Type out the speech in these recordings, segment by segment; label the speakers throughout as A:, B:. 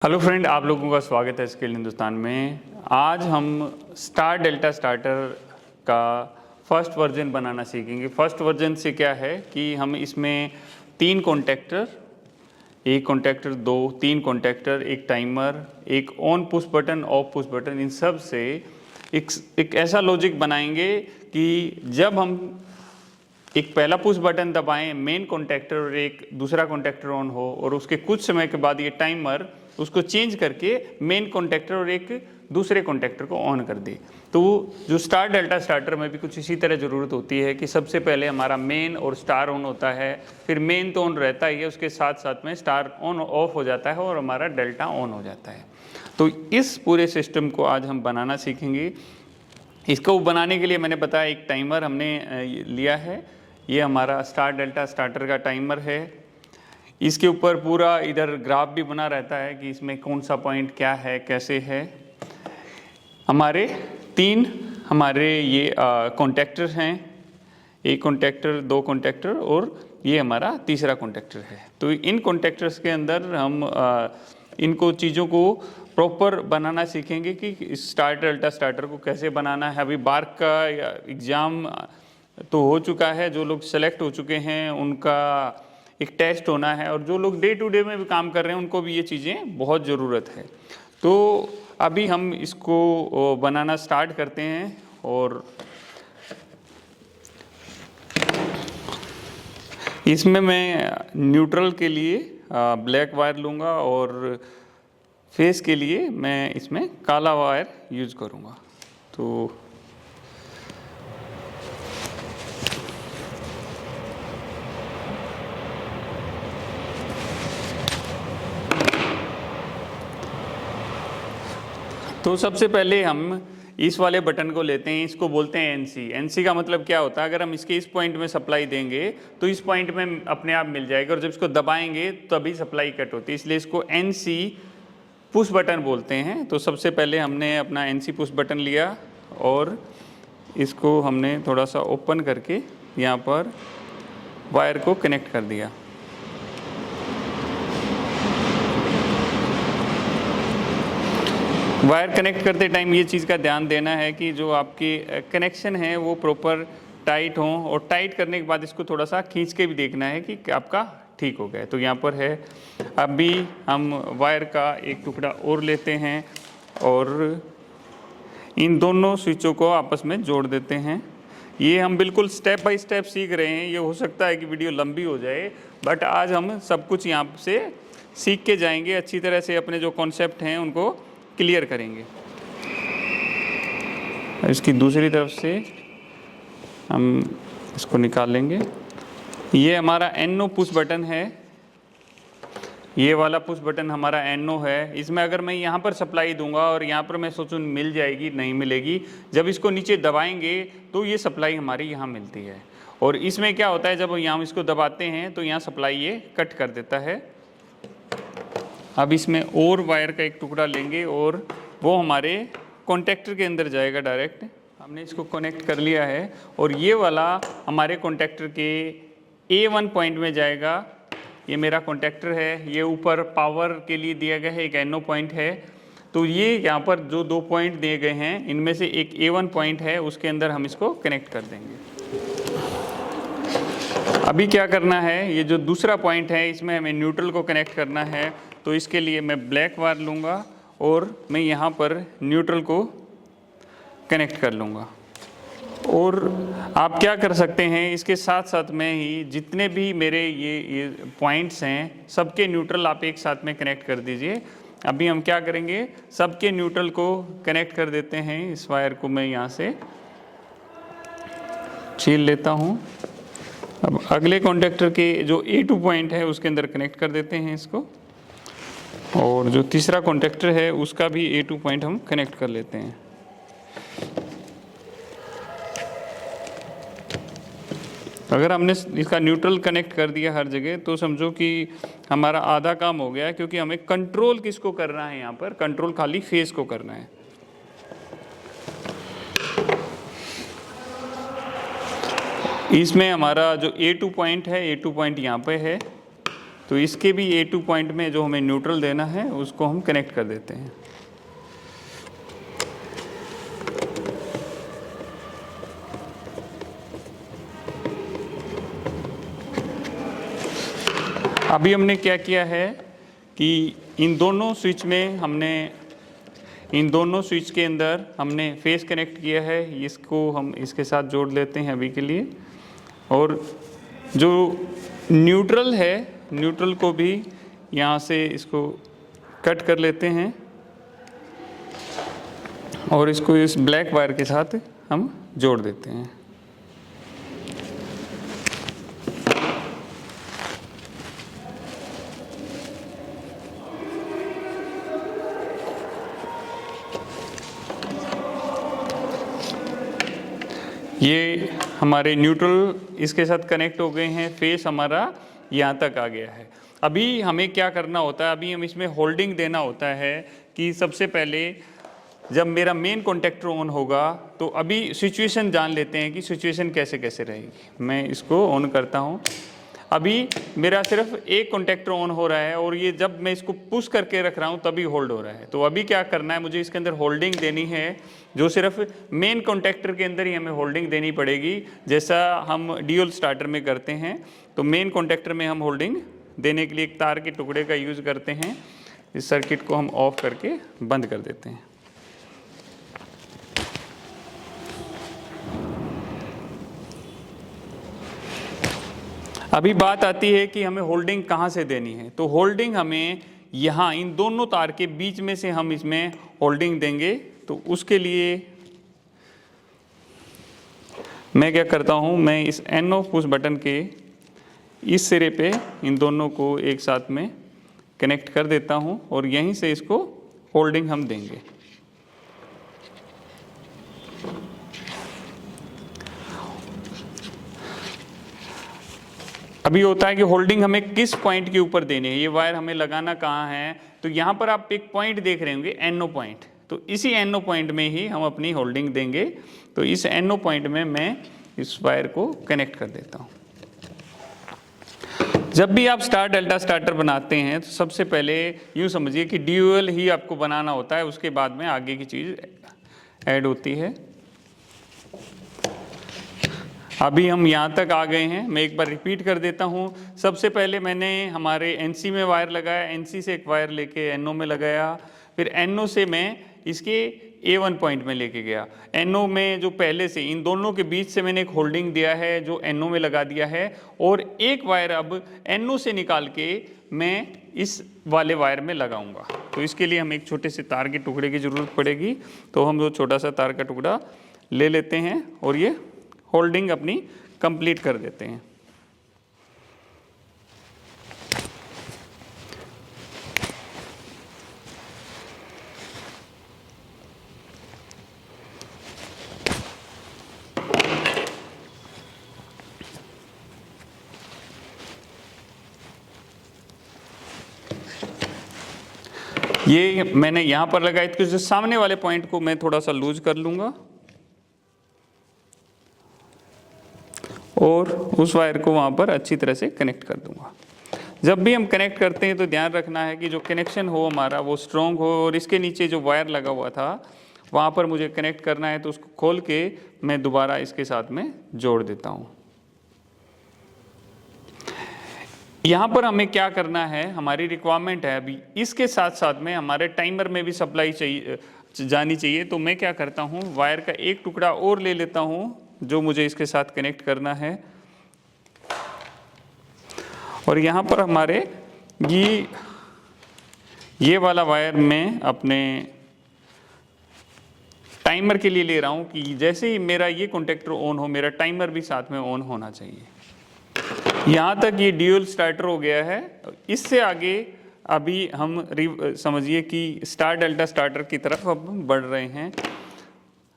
A: Hello friend, आप लोगों का स्वागत है स्किल हिंदुस्तान में। आज हम स्टार डेल्टा स्टार्टर का फर्स्ट वर्जन बनाना सीखेंगे। फर्स्ट वर्जन से क्या है कि हम इसमें 3 कॉन्टैक्टर, एक कॉन्टैक्टर, 3 कॉन्टैक्टर, एक टाइमर, एक on push button, off push button, इन सब से एक ऐसा लॉजिक बनाएंगे कि जब हम एक पहला पुश बटन दबाएं मेन कॉन्टैक्टर और एक दूसरा कॉन्टैक्टर ऑन हो और उसके कुछ समय के बाद ये टाइमर उसको चेंज करके मेन कॉन्टैक्टर और एक दूसरे कॉन्टैक्टर को ऑन कर दे। तो जो स्टार डेल्टा स्टार्टर में भी कुछ इसी तरह ज़रूरत होती है कि सबसे पहले हमारा मेन और स्टार ऑन होता है, फिर मेन तो ऑन रहता ही है, उसके साथ साथ में स्टार ऑन ऑफ हो जाता है और हमारा डेल्टा ऑन हो जाता है। तो इस पूरे सिस्टम को आज हम बनाना सीखेंगे। इसको बनाने के लिए मैंने बताया एक टाइमर हमने लिया है। ये हमारा स्टार डेल्टा स्टार्टर का टाइमर है। इसके ऊपर पूरा इधर ग्राफ भी बना रहता है कि इसमें कौन सा पॉइंट क्या है, कैसे है। हमारे 3 ये कॉन्टैक्टर हैं, एक कॉन्टैक्टर, 2 कॉन्टैक्टर और ये हमारा तीसरा कॉन्टैक्टर है। तो इन कॉन्टैक्टर्स के अंदर हम इनको चीज़ों को प्रॉपर बनाना सीखेंगे कि स्टार डेल्टा स्टार्टर को कैसे बनाना है। अभी बार्क का एग्ज़ाम तो हो चुका है, जो लोग सेलेक्ट हो चुके हैं उनका एक टेस्ट होना है, और जो लोग डे टू डे में भी काम कर रहे हैं उनको भी ये चीज़ें बहुत ज़रूरत है। तो अभी हम इसको बनाना स्टार्ट करते हैं। और इसमें मैं न्यूट्रल के लिए ब्लैक वायर लूँगा और फेस के लिए मैं इसमें काला वायर यूज़ करूँगा। तो सबसे पहले हम इस वाले बटन को लेते हैं, इसको बोलते हैं एनसी। एनसी का मतलब क्या होता है, अगर हम इसके इस पॉइंट में सप्लाई देंगे तो इस पॉइंट में अपने आप मिल जाएगा, और जब इसको दबाएंगे तभी सप्लाई कट होती है, इसलिए इसको एनसी पुश बटन बोलते हैं। तो सबसे पहले हमने अपना एनसी पुश बटन लिया और इसको हमने थोड़ा सा ओपन करके यहाँ पर वायर को कनेक्ट कर दिया। वायर कनेक्ट करते टाइम ये चीज़ का ध्यान देना है कि जो आपकी कनेक्शन है वो प्रॉपर टाइट हो, और टाइट करने के बाद इसको थोड़ा सा खींच के भी देखना है कि आपका ठीक हो गया है। तो यहाँ पर है। अभी हम वायर का एक टुकड़ा और लेते हैं और इन दोनों स्विचों को आपस में जोड़ देते हैं। ये हम बिल्कुल स्टेप बाय स्टेप सीख रहे हैं। ये हो सकता है कि वीडियो लंबी हो जाए, बट आज हम सब कुछ यहाँ से सीख के जाएंगे। अच्छी तरह से अपने जो कॉन्सेप्ट हैं उनको क्लियर करेंगे। इसकी दूसरी तरफ से हम इसको निकाल लेंगे। ये हमारा एनओ पुश बटन है, ये वाला पुश बटन हमारा एनओ है। इसमें अगर मैं यहाँ पर सप्लाई दूंगा और यहाँ पर मैं सोचूं मिल जाएगी, नहीं मिलेगी। जब इसको नीचे दबाएंगे तो ये सप्लाई हमारी यहाँ मिलती है। और इसमें क्या होता है, जब यहाँ इसको दबाते हैं तो यहाँ सप्लाई ये कट कर देता है। अब इसमें और वायर का एक टुकड़ा लेंगे और वो हमारे कॉन्टैक्टर के अंदर जाएगा डायरेक्ट। हमने इसको कनेक्ट कर लिया है और ये वाला हमारे कॉन्टैक्टर के A1 पॉइंट में जाएगा। ये मेरा कॉन्टैक्टर है, ये ऊपर पावर के लिए दिया गया है, एक NO पॉइंट है। तो ये यहाँ पर जो 2 पॉइंट दिए गए हैं इनमें से एक A1 पॉइंट है, उसके अंदर हम इसको कनेक्ट कर देंगे। अभी क्या करना है, ये जो दूसरा पॉइंट है इसमें हमें न्यूट्रल को कनेक्ट करना है। तो इसके लिए मैं ब्लैक वायर लूँगा और मैं यहाँ पर न्यूट्रल को कनेक्ट कर लूँगा। और आप क्या कर सकते हैं, इसके साथ साथ में ही जितने भी मेरे ये पॉइंट्स हैं सबके न्यूट्रल आप एक साथ में कनेक्ट कर दीजिए। अभी हम क्या करेंगे, सबके न्यूट्रल को कनेक्ट कर देते हैं। इस वायर को मैं यहाँ से छील लेता हूँ। अब अगले कॉन्टैक्टर के जो A2 पॉइंट है उसके अंदर कनेक्ट कर देते हैं इसको, और जो तीसरा कॉन्टैक्टर है उसका भी A2 पॉइंट हम कनेक्ट कर लेते हैं। अगर हमने इसका न्यूट्रल कनेक्ट कर दिया हर जगह तो समझो कि हमारा आधा काम हो गया, क्योंकि हमें कंट्रोल किसको करना है, यहाँ पर कंट्रोल खाली फेस को करना है। इसमें हमारा जो A2 पॉइंट है, A2 पॉइंट यहाँ पे है, तो इसके भी A2 पॉइंट में जो हमें न्यूट्रल देना है उसको हम कनेक्ट कर देते हैं। अभी हमने क्या किया है कि इन दोनों स्विच के अंदर हमने फेस कनेक्ट किया है, इसको हम इसके साथ जोड़ लेते हैं अभी के लिए। और जो न्यूट्रल है, न्यूट्रल को भी यहाँ से इसको कट कर लेते हैं और इसको इस ब्लैक वायर के साथ हम जोड़ देते हैं। ये हमारे न्यूट्रल इसके साथ कनेक्ट हो गए हैं, फेस हमारा यहाँ तक आ गया है। अभी हमें क्या करना होता है, अभी हम इसमें होल्डिंग देना होता है कि सबसे पहले जब मेरा मेन कॉन्टेक्टर ऑन होगा तो अभी सिचुएशन जान लेते हैं कि सिचुएशन कैसे कैसे रहेगी। मैं इसको ऑन करता हूँ। अभी मेरा सिर्फ एक कॉन्टेक्टर ऑन हो रहा है और ये जब मैं इसको पुश करके रख रहा हूँ तभी होल्ड हो रहा है। तो अभी क्या करना है, मुझे इसके अंदर होल्डिंग देनी है, जो सिर्फ मेन कॉन्टेक्टर के अंदर ही हमें होल्डिंग देनी पड़ेगी, जैसा हम ड्यूल स्टार्टर में करते हैं। तो मेन कॉन्टेक्टर में हम होल्डिंग देने के लिए एक तार के टुकड़े का यूज़ करते हैं। इस सर्किट को हम ऑफ करके बंद कर देते हैं। अभी बात आती है कि हमें होल्डिंग कहाँ से देनी है। तो होल्डिंग हमें यहाँ इन दोनों तार के बीच में से हम इसमें होल्डिंग देंगे। तो उसके लिए मैं क्या करता हूँ, मैं इस NO पुश बटन के इस सिरे पे इन दोनों को एक साथ में कनेक्ट कर देता हूँ और यहीं से इसको होल्डिंग हम देंगे। अभी होता है कि होल्डिंग हमें किस पॉइंट के ऊपर देनी है, ये वायर हमें लगाना कहाँ है। तो यहाँ पर आप एक पॉइंट देख रहे होंगे, NO पॉइंट। तो इसी NO पॉइंट में ही हम अपनी होल्डिंग देंगे। तो इस NO पॉइंट में मैं इस वायर को कनेक्ट कर देता हूँ। जब भी आप स्टार डेल्टा स्टार्टर बनाते हैं तो सबसे पहले यूँ समझिए कि ड्यूअल ही आपको बनाना होता है, उसके बाद में आगे की चीज़ ऐड होती है। अभी हम यहाँ तक आ गए हैं। मैं एक बार रिपीट कर देता हूँ। सबसे पहले मैंने हमारे NC में वायर लगाया, NC से एक वायर लेके NO में लगाया, फिर NO से मैं इसके A1 पॉइंट में लेके गया। NO में जो पहले से इन दोनों के बीच से मैंने एक होल्डिंग दिया है जो NO में लगा दिया है, और एक वायर अब NO से निकाल के मैं इस वाले वायर में लगाऊंगा। तो इसके लिए हमें एक छोटे से तार के टुकड़े की ज़रूरत पड़ेगी। तो हम वो छोटा सा तार का टुकड़ा ले लेते हैं और ये होल्डिंग अपनी कंप्लीट कर देते हैं। ये मैंने यहाँ पर लगाया, तो जो सामने वाले पॉइंट को मैं थोड़ा सा लूज कर लूँगा और उस वायर को वहाँ पर अच्छी तरह से कनेक्ट कर दूँगा। जब भी हम कनेक्ट करते हैं तो ध्यान रखना है कि जो कनेक्शन हो हमारा वो स्ट्रॉन्ग हो, और इसके नीचे जो वायर लगा हुआ था वहाँ पर मुझे कनेक्ट करना है, तो उसको खोल के मैं दोबारा इसके साथ में जोड़ देता हूँ। यहाँ पर हमें क्या करना है, हमारी रिक्वायरमेंट है अभी इसके साथ साथ में हमारे टाइमर में भी सप्लाई जानी चाहिए। तो मैं क्या करता हूँ, वायर का एक टुकड़ा और ले लेता हूँ जो मुझे इसके साथ कनेक्ट करना है, और यहाँ पर हमारे ये वाला वायर मैं अपने टाइमर के लिए ले रहा हूँ कि जैसे ही मेरा ये कॉन्टेक्टर ऑन हो मेरा टाइमर भी साथ में ऑन होना चाहिए। यहाँ तक ये ड्यूल स्टार्टर हो गया है। इससे आगे अभी हम समझिए कि स्टार डेल्टा स्टार्टर की तरफ अब बढ़ रहे हैं।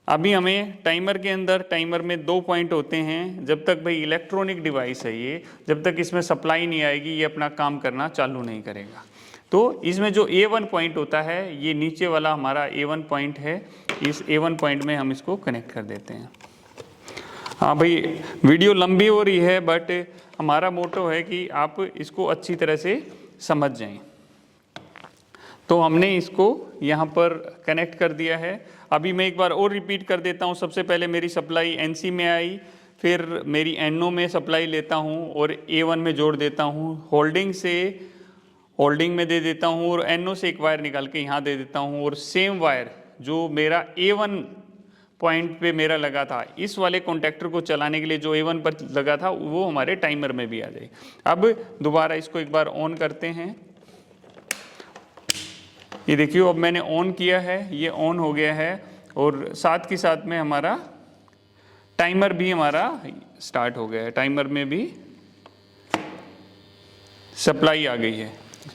A: अभी हमें टाइमर के अंदर, टाइमर में 2 पॉइंट होते हैं। जब तक भाई इलेक्ट्रॉनिक डिवाइस है ये, जब तक इसमें सप्लाई नहीं आएगी ये अपना काम करना चालू नहीं करेगा। तो इसमें जो A1 पॉइंट होता है, ये नीचे वाला हमारा A1 पॉइंट है। इस A1 पॉइंट में हम इसको कनेक्ट कर देते हैं। हाँ भाई, वीडियो लंबी हो रही है बट हमारा मोटो है कि आप इसको अच्छी तरह से समझ जाएं। तो हमने इसको यहाँ पर कनेक्ट कर दिया है। अभी मैं एक बार और रिपीट कर देता हूँ। सबसे पहले मेरी सप्लाई NC में आई, फिर मेरी NO में सप्लाई लेता हूँ और A1 में जोड़ देता हूँ, होल्डिंग से होल्डिंग में दे देता हूँ और NO से एक वायर निकाल के यहाँ दे देता हूँ, और सेम वायर जो मेरा A1 पॉइंट पे मेरा लगा था, इस वाले कॉन्टैक्टर को चलाने के लिए जो A1 पर लगा था वो हमारे टाइमर में भी आ जाए। अब दोबारा इसको एक बार ऑन करते हैं। ये देखिए अब मैंने ऑन किया है, ये ऑन हो गया है और साथ के साथ में हमारा टाइमर भी हमारा स्टार्ट हो गया है। टाइमर में भी सप्लाई आ गई है।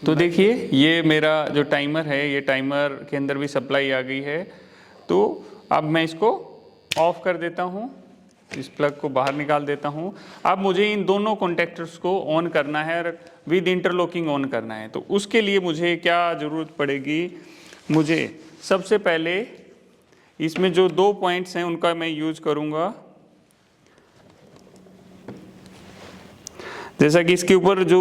A: तो देखिए ये मेरा जो टाइमर है, ये टाइमर के अंदर भी सप्लाई आ गई है। तो अब मैं इसको ऑफ कर देता हूँ, इस प्लग को बाहर निकाल देता हूँ। अब मुझे इन दोनों कॉन्टैक्टर्स को ऑन करना है और विद इंटरलॉकिंग ऑन करना है। तो उसके लिए मुझे क्या ज़रूरत पड़ेगी, मुझे सबसे पहले इसमें जो 2 पॉइंट्स हैं उनका मैं यूज करूँगा। जैसा कि इसके ऊपर जो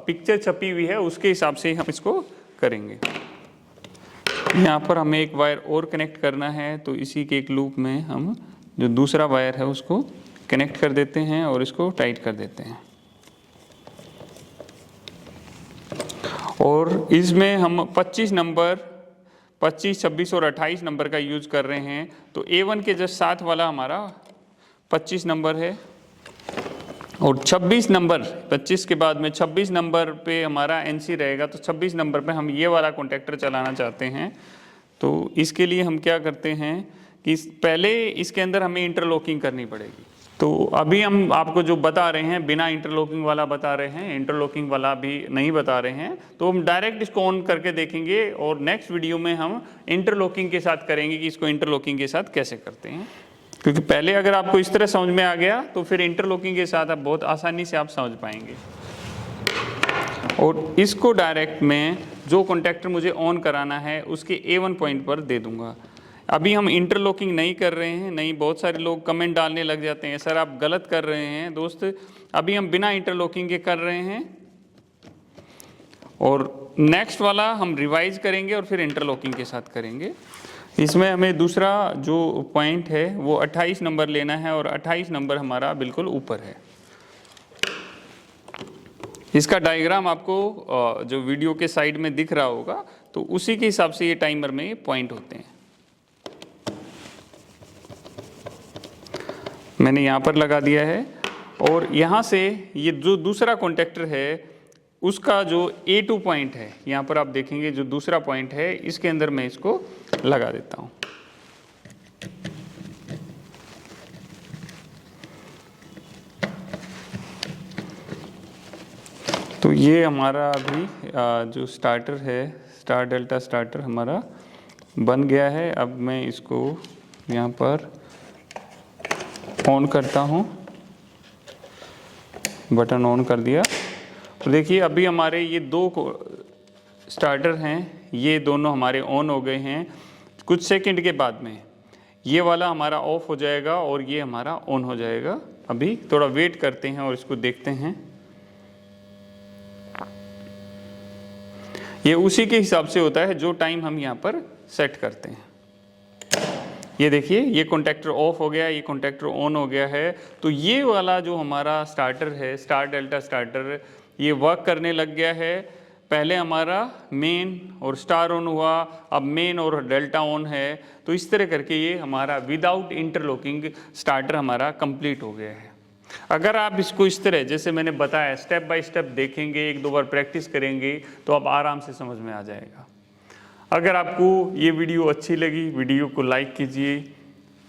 A: पिक्चर छपी हुई है उसके हिसाब से हम इसको करेंगे। यहाँ पर हमें एक वायर और कनेक्ट करना है, तो इसी के एक लूप में हम जो दूसरा वायर है उसको कनेक्ट कर देते हैं और इसको टाइट कर देते हैं। और इसमें हम 25 नंबर, 25, 26 और 28 नंबर का यूज कर रहे हैं। तो A1 के जस्ट साथ वाला हमारा 25 नंबर है और 26 नंबर, 25 के बाद में 26 नंबर पे हमारा NC रहेगा। तो 26 नंबर पे हम ये वाला कॉन्टैक्टर चलाना चाहते हैं। तो इसके लिए हम क्या करते हैं कि पहले इसके अंदर हमें इंटरलॉकिंग करनी पड़ेगी। तो अभी हम आपको जो बता रहे हैं बिना इंटरलॉकिंग वाला बता रहे हैं, इंटरलॉकिंग वाला भी नहीं बता रहे हैं। तो हम डायरेक्ट इसको ऑन करके देखेंगे और नेक्स्ट वीडियो में हम इंटरलॉकिंग के साथ करेंगे कि इसको इंटरलॉकिंग के साथ कैसे करते हैं। क्योंकि पहले अगर आपको इस तरह समझ में आ गया तो फिर इंटरलॉकिंग के साथ आप बहुत आसानी से आप समझ पाएंगे। और इसको डायरेक्ट में जो कॉन्टैक्टर मुझे ऑन कराना है उसके A1 पॉइंट पर दे दूंगा। अभी हम इंटरलॉकिंग नहीं कर रहे हैं। नहीं, बहुत सारे लोग कमेंट डालने लग जाते हैं, सर आप गलत कर रहे हैं। दोस्त, अभी हम बिना इंटरलॉकिंग के कर रहे हैं और नेक्स्ट वाला हम रिवाइज करेंगे और फिर इंटरलॉकिंग के साथ करेंगे। इसमें हमें दूसरा जो पॉइंट है वो 28 नंबर लेना है और 28 नंबर हमारा बिल्कुल ऊपर है। इसका डायग्राम आपको जो वीडियो के साइड में दिख रहा होगा, तो उसी के हिसाब से ये टाइमर में पॉइंट होते हैं। मैंने यहाँ पर लगा दिया है और यहाँ से ये जो दूसरा कॉन्टैक्टर है उसका जो A2 पॉइंट है, यहाँ पर आप देखेंगे जो दूसरा पॉइंट है, इसके अंदर मैं इसको लगा देता हूँ। तो ये हमारा अभी जो स्टार्टर है, स्टार डेल्टा स्टार्टर हमारा बन गया है। अब मैं इसको यहाँ पर ऑन करता हूँ, बटन ऑन कर दिया। तो देखिए अभी हमारे ये 2 स्टार्टर हैं, ये दोनों हमारे ऑन हो गए हैं। कुछ सेकंड के बाद में ये वाला हमारा ऑफ हो जाएगा और ये हमारा ऑन हो जाएगा। अभी थोड़ा वेट करते हैं और इसको देखते हैं। ये उसी के हिसाब से होता है जो टाइम हम यहाँ पर सेट करते हैं। ये देखिए ये कॉन्टैक्टर ऑफ हो गया, ये कॉन्टैक्टर ऑन हो गया है। तो ये वाला जो हमारा स्टार्टर है, स्टार डेल्टा स्टार्टर, ये वर्क करने लग गया है। पहले हमारा मेन और स्टार ऑन हुआ, अब मेन और डेल्टा ऑन है। तो इस तरह करके ये हमारा विदाउट इंटरलॉकिंग स्टार्टर हमारा कंप्लीट हो गया है। अगर आप इसको इस तरह जैसे मैंने बताया स्टेप बाय स्टेप देखेंगे, 1-2 बार प्रैक्टिस करेंगे तो आप आराम से समझ में आ जाएगा। अगर आपको ये वीडियो अच्छी लगी, वीडियो को लाइक कीजिए,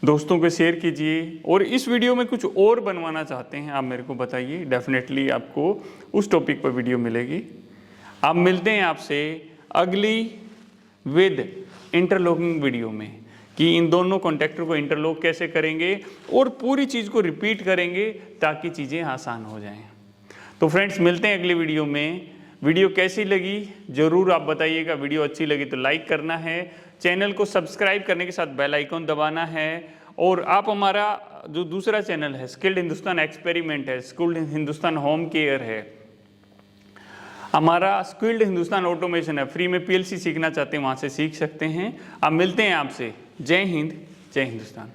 A: दोस्तों को शेयर कीजिए, और इस वीडियो में कुछ और बनवाना चाहते हैं आप मेरे को बताइए। डेफिनेटली आपको उस टॉपिक पर वीडियो मिलेगी। आप मिलते हैं आपसे अगली विद इंटरलॉकिंग वीडियो में कि इन दोनों कॉन्टैक्टर को इंटरलॉक कैसे करेंगे और पूरी चीज़ को रिपीट करेंगे ताकि चीज़ें आसान हो जाएं। तो फ्रेंड्स मिलते हैं अगली वीडियो में। वीडियो कैसी लगी ज़रूर आप बताइएगा। वीडियो अच्छी लगी तो लाइक करना है, चैनल को सब्सक्राइब करने के साथ बेल आइकन दबाना है, और आप हमारा जो दूसरा चैनल है स्किल्ड हिंदुस्तान एक्सपेरिमेंट है, स्किल्ड हिंदुस्तान होम केयर है, हमारा स्किल्ड हिंदुस्तान ऑटोमेशन है, फ्री में पीएलसी सीखना चाहते हैं वहाँ से सीख सकते हैं। अब मिलते हैं आपसे। जय हिंद, जय हिंदुस्तान।